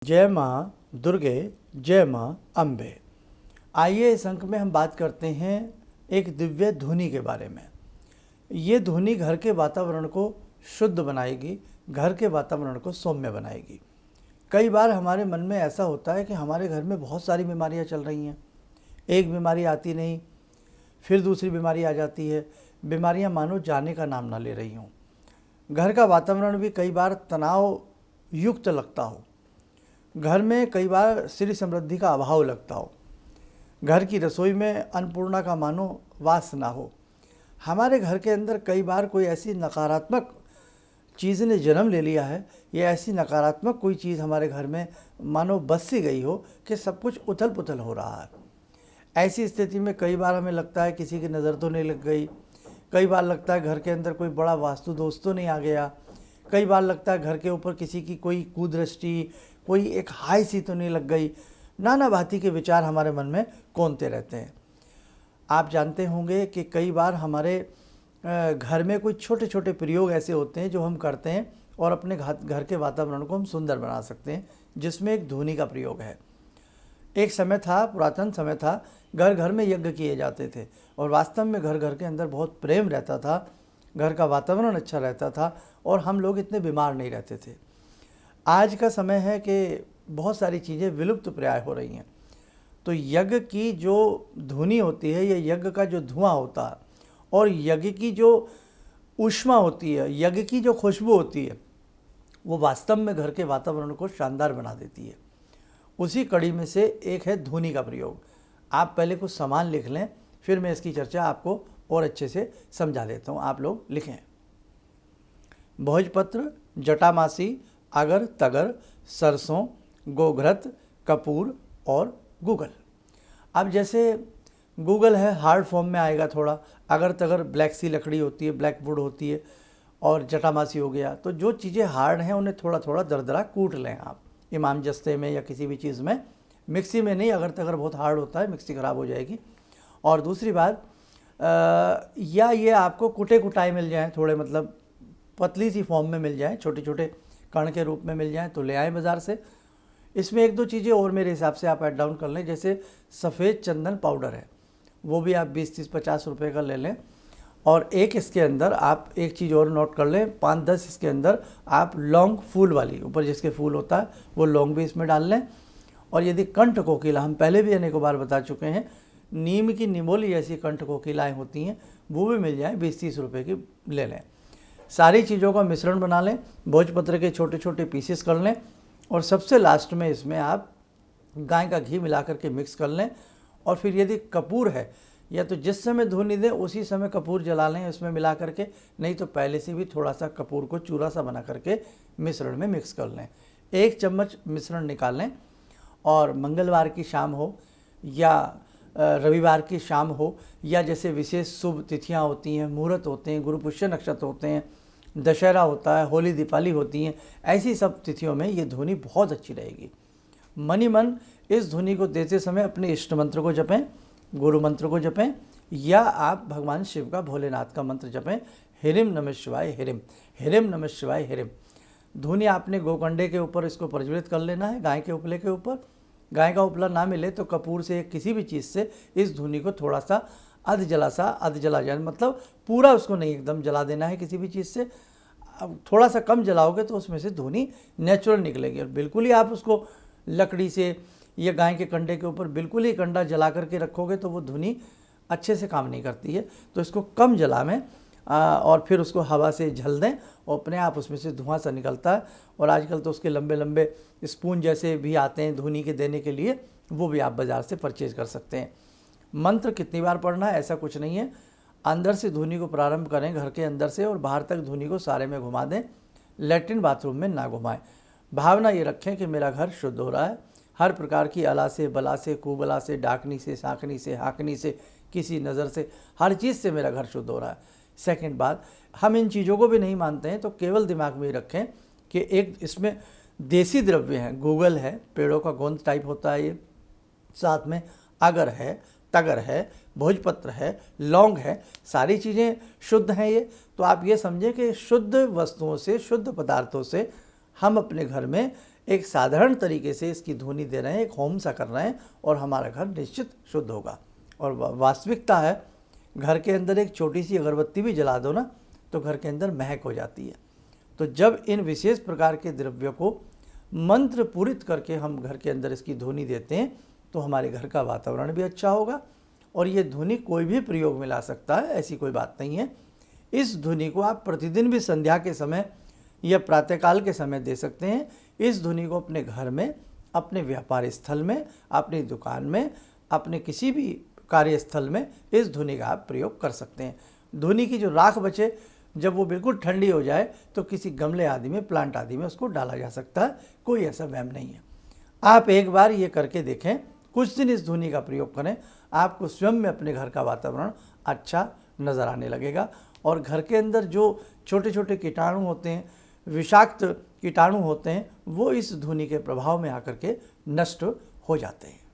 जय माँ दुर्गे, जय माँ अम्बे। आइए इस अंक में हम बात करते हैं एक दिव्य धुनी के बारे में। ये धुनी घर के वातावरण को शुद्ध बनाएगी, घर के वातावरण को सौम्य बनाएगी। कई बार हमारे मन में ऐसा होता है कि हमारे घर में बहुत सारी बीमारियाँ चल रही हैं, एक बीमारी आती नहीं, फिर दूसरी बीमारी आ जाती है, बीमारियाँ मानो जाने का नाम ना ले रही हों। घर का वातावरण भी कई बार तनाव युक्त लगता हो, घर में कई बार श्री समृद्धि का अभाव लगता हो, घर की रसोई में अन्नपूर्णा का मानो वास ना हो। हमारे घर के अंदर कई बार कोई ऐसी नकारात्मक चीज़ ने जन्म ले लिया है, या ऐसी नकारात्मक कोई चीज़ हमारे घर में मानो बस सी गई हो कि सब कुछ उथल पुथल हो रहा है। ऐसी स्थिति में कई बार हमें लगता है किसी की नज़र तो नहीं लग गई, कई बार लगता है घर के अंदर कोई बड़ा वास्तु दोष तो नहीं आ गया, कई बार लगता है घर के ऊपर किसी की कोई कुदृष्टि, कोई एक हाई सी तो नहीं लग गई। नाना भांति के विचार हमारे मन में कौंधते रहते हैं। आप जानते होंगे कि कई बार हमारे घर में कोई छोटे छोटे प्रयोग ऐसे होते हैं जो हम करते हैं और अपने घर के वातावरण को हम सुंदर बना सकते हैं, जिसमें एक धुनी का प्रयोग है। एक समय था, पुरातन समय था, घर घर में यज्ञ किए जाते थे और वास्तव में घर घर के अंदर बहुत प्रेम रहता था, घर का वातावरण अच्छा रहता था और हम लोग इतने बीमार नहीं रहते थे। आज का समय है कि बहुत सारी चीज़ें विलुप्त प्राय हो रही हैं, तो यज्ञ की जो धुनी होती है, ये यज्ञ का जो धुआं होता है और यज्ञ की जो ऊष्मा होती है, यज्ञ की जो खुशबू होती है, वो वास्तव में घर के वातावरण को शानदार बना देती है। उसी कड़ी में से एक है धुनी का प्रयोग। आप पहले कुछ सामान लिख लें, फिर मैं इसकी चर्चा आपको और अच्छे से समझा देता हूँ। आप लोग लिखें: भोजपत्र, जटामासी, अगर तगर, सरसों, गोघृत, कपूर और गूगल। अब जैसे गूगल है हार्ड फॉर्म में आएगा थोड़ा, अगर तगर ब्लैक सी लकड़ी होती है, ब्लैक वुड होती है, और जटामासी हो गया। तो जो चीज़ें हार्ड हैं उन्हें थोड़ा थोड़ा दरदरा कूट लें आप, इमाम जस्ते में या किसी भी चीज़ में, मिक्सी में नहीं, अगर तगर बहुत हार्ड होता है, मिक्सी ख़राब हो जाएगी। और दूसरी बात, या ये आपको कुटे कुटाए मिल जाएँ, थोड़े मतलब पतली सी फॉर्म में मिल जाएँ, छोटे छोटे कण के रूप में मिल जाएँ तो ले आएँ बाज़ार से। इसमें एक दो चीज़ें और मेरे हिसाब से आप ऐड डाउन कर लें, जैसे सफ़ेद चंदन पाउडर है, वो भी आप 20-30-50 रुपये का ले लें। और एक इसके अंदर आप एक चीज़ और नोट कर लें, 5-10 इसके अंदर आप लौंग फूल वाली, ऊपर जिसके फूल होता है वो लौंग भी इसमें डाल लें। और यदि कंठ कोकिला, हम पहले भी अनेकों बार बता चुके हैं, नीम की निमोली ऐसी कंठ कोकिलाएँ होती हैं, वो भी मिल जाएँ, 20-30 रुपये की ले लें। सारी चीज़ों का मिश्रण बना लें, भोजपत्र के छोटे छोटे पीसेस कर लें और सबसे लास्ट में इसमें आप गाय का घी मिला करके मिक्स कर लें। और फिर यदि कपूर है, या तो जिस समय धुनी दें उसी समय कपूर जला लें इसमें मिला करके, नहीं तो पहले से भी थोड़ा सा कपूर को चूरा सा बना करके मिश्रण में मिक्स कर लें। 1 चम्मच मिश्रण निकाल लें और मंगलवार की शाम हो या रविवार की शाम हो, या जैसे विशेष शुभ तिथियां होती हैं, मुहूर्त होते हैं, गुरु पुष्य नक्षत्र होते हैं, दशहरा होता है, होली दीपावली होती हैं, ऐसी सब तिथियों में ये धुनी बहुत अच्छी रहेगी। मनी मन इस धुनी को देते समय अपने इष्ट मंत्र को जपें, गुरु मंत्र को जपें, या आप भगवान शिव का, भोलेनाथ का मंत्र जपें, हिरिम नमः शिवाय हिरिम, हिरिम नमः शिवाय हिरिम। धुनी आपने गोकंडे के ऊपर इसको प्रज्वलित कर लेना है, गाय के उपले के ऊपर। गाय का उपला ना मिले तो कपूर से, किसी भी चीज़ से इस धुनी को थोड़ा सा अध जला जाए, मतलब पूरा उसको नहीं एकदम जला देना है किसी भी चीज़ से। अब थोड़ा सा कम जलाओगे तो उसमें से धुनी नेचुरल निकलेगी। और बिल्कुल ही आप उसको लकड़ी से या गाय के कंडे के ऊपर बिल्कुल ही कंडा जला करके रखोगे तो वो धुनी अच्छे से काम नहीं करती है। तो इसको कम जला में और फिर उसको हवा से झल दें और अपने आप उसमें से धुआं सा निकलता है। और आजकल तो उसके लंबे लंबे स्पून जैसे भी आते हैं धुनी के देने के लिए, वो भी आप बाज़ार से परचेज़ कर सकते हैं। मंत्र कितनी बार पढ़ना है ऐसा कुछ नहीं है, अंदर से धुनी को प्रारंभ करें, घर के अंदर से, और बाहर तक धुनी को सारे में घुमा दें, लैट्रिन बाथरूम में ना घुमाएं। भावना ये रखें कि मेरा घर शुद्ध हो रहा है, हर प्रकार की अला से, बला से, कुबला से, डाकनी से, साकनी से, हाकनी से, किसी नज़र से, हर चीज़ से मेरा घर शुद्ध हो रहा है। सेकंड बात, हम इन चीज़ों को भी नहीं मानते हैं तो केवल दिमाग में ही रखें कि एक इसमें देसी द्रव्य हैं, गूगल है, पेड़ों का गोंद टाइप होता है ये, साथ में अगर है, तगर है, भोजपत्र है, लौंग है, सारी चीज़ें शुद्ध हैं ये। तो आप ये समझें कि शुद्ध वस्तुओं से, शुद्ध पदार्थों से हम अपने घर में एक साधारण तरीके से इसकी ध्वनि दे रहे हैं, एक होम सा कर रहे हैं और हमारा घर निश्चित शुद्ध होगा। और वास्तविकता है, घर के अंदर एक छोटी सी अगरबत्ती भी जला दो ना तो घर के अंदर महक हो जाती है। तो जब इन विशेष प्रकार के द्रव्यों को मंत्र पूरित करके हम घर के अंदर इसकी ध्वनि देते हैं तो हमारे घर का वातावरण भी अच्छा होगा। और ये ध्वनि कोई भी प्रयोग में ला सकता है, ऐसी कोई बात नहीं है। इस ध्वनि को आप प्रतिदिन भी संध्या के समय या प्रातःकाल के समय दे सकते हैं। इस ध्वनि को अपने घर में, अपने व्यापार स्थल में, अपनी दुकान में, अपने किसी भी कार्यस्थल में इस ध्वनि का आप प्रयोग कर सकते हैं। ध्वनि की जो राख बचे, जब वो बिल्कुल ठंडी हो जाए तो किसी गमले आदि में, प्लांट आदि में उसको डाला जा सकता है, कोई ऐसा वहम नहीं है। आप एक बार ये करके देखें, कुछ दिन इस ध्वनि का प्रयोग करें, आपको स्वयं में अपने घर का वातावरण अच्छा नज़र आने लगेगा। और घर के अंदर जो छोटे छोटे कीटाणु होते हैं, विषाक्त कीटाणु होते हैं, वो इस ध्वनि के प्रभाव में आकर के नष्ट हो जाते हैं।